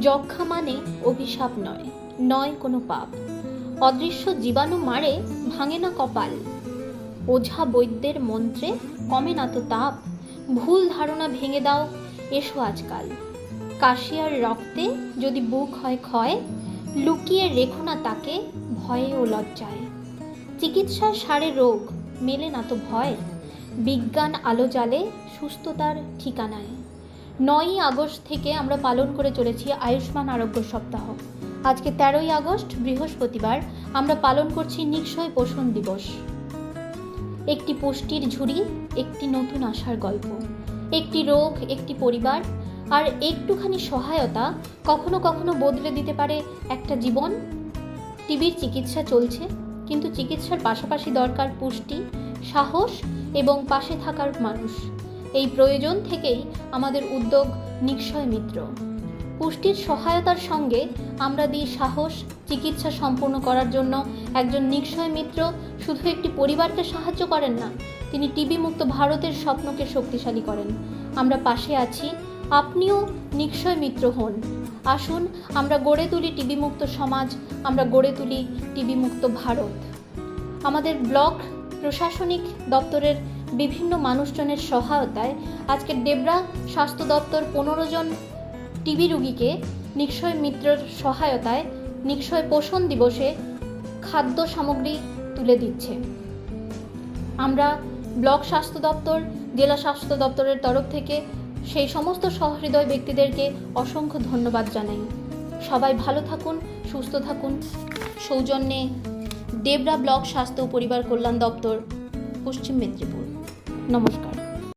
যক্ষা মানে অভিশাপ নয়, নয় কোনো পাপ। অদৃশ্য জীবাণু মারে, ভাঙে না কপাল। ওঝা বৈদ্যের মন্ত্রে কমে না তো তাপ। ভুল ধারণা ভেঙে দাও, এসো আজকাল। কাশিয়ার রক্তে যদি বুক হয় ক্ষয়, লুকিয়ে রেখো না তাকে ভয়ে ও লজ্জায়। চিকিৎসার সারে রোগ, মেলে না তো ভয়। বিজ্ঞান আলো জ্বালে সুস্থতার ঠিকানায়। 9ই আগস্ট থেকে আমরা পালন করে চলেছি আয়ুষ্মান আরোগ্য সপ্তাহ। আজকে 13ই আগস্ট বৃহস্পতিবার আমরা পালন করছি নিক্ষয় পোষণ দিবস। একটি পুষ্টির ঝুড়ি, একটি নতুন আশার গল্প। একটি রোগ, একটি পরিবার, আর একটুখানি সহায়তা কখনো কখনো বদলে দিতে পারে একটা জীবন। টিবির চিকিৎসা চলছে, কিন্তু চিকিৎসার পাশাপাশি দরকার পুষ্টি, সাহস এবং পাশে থাকার মানুষ। এই প্রয়োজন থেকেই আমাদের উদ্যোগ নিক্ষয় মিত্র। পুষ্টির সহায়তার সঙ্গে আমরা দিই সাহস। চিকিৎসা সম্পূর্ণ করার জন্য একজন নিক্ষয় মিত্র শুধু একটি পরিবারকে সাহায্য করেন না, তিনি টিবি মুক্ত ভারতের স্বপ্নকে শক্তিশালী করেন। আমরা পাশে আছি, আপনিও নিক্ষয় মিত্র হন। আসুন আমরা গড়ে তুলি টিবি মুক্ত সমাজ, আমরা গড়ে তুলি টিবি মুক্ত ভারত। আমাদের ব্লক প্রশাসনিক দপ্তরের বিভিন্ন মানুষজনের সহায়তায় আজকে ডেবরা স্বাস্থ্য দপ্তর 15 জন টিবি রোগীকে নিক্ষয় মিত্রের সহায়তায় নিক্ষয় পোষণ দিবসে খাদ্য সামগ্রী তুলে দিচ্ছে। আমরা ব্লক স্বাস্থ্য দপ্তর, জেলা স্বাস্থ্য দপ্তরের তরফ থেকে সেই সমস্ত সহৃদয় ব্যক্তিদেরকে অসংখ্য ধন্যবাদ জানাই। সবাই ভালো থাকুন, সুস্থ থাকুন। সৌজন্যে ডেবরা ব্লক স্বাস্থ্য ও পরিবার কল্যাণ দপ্তর, পশ্চিম মেদিনীপুর। নমস্কার।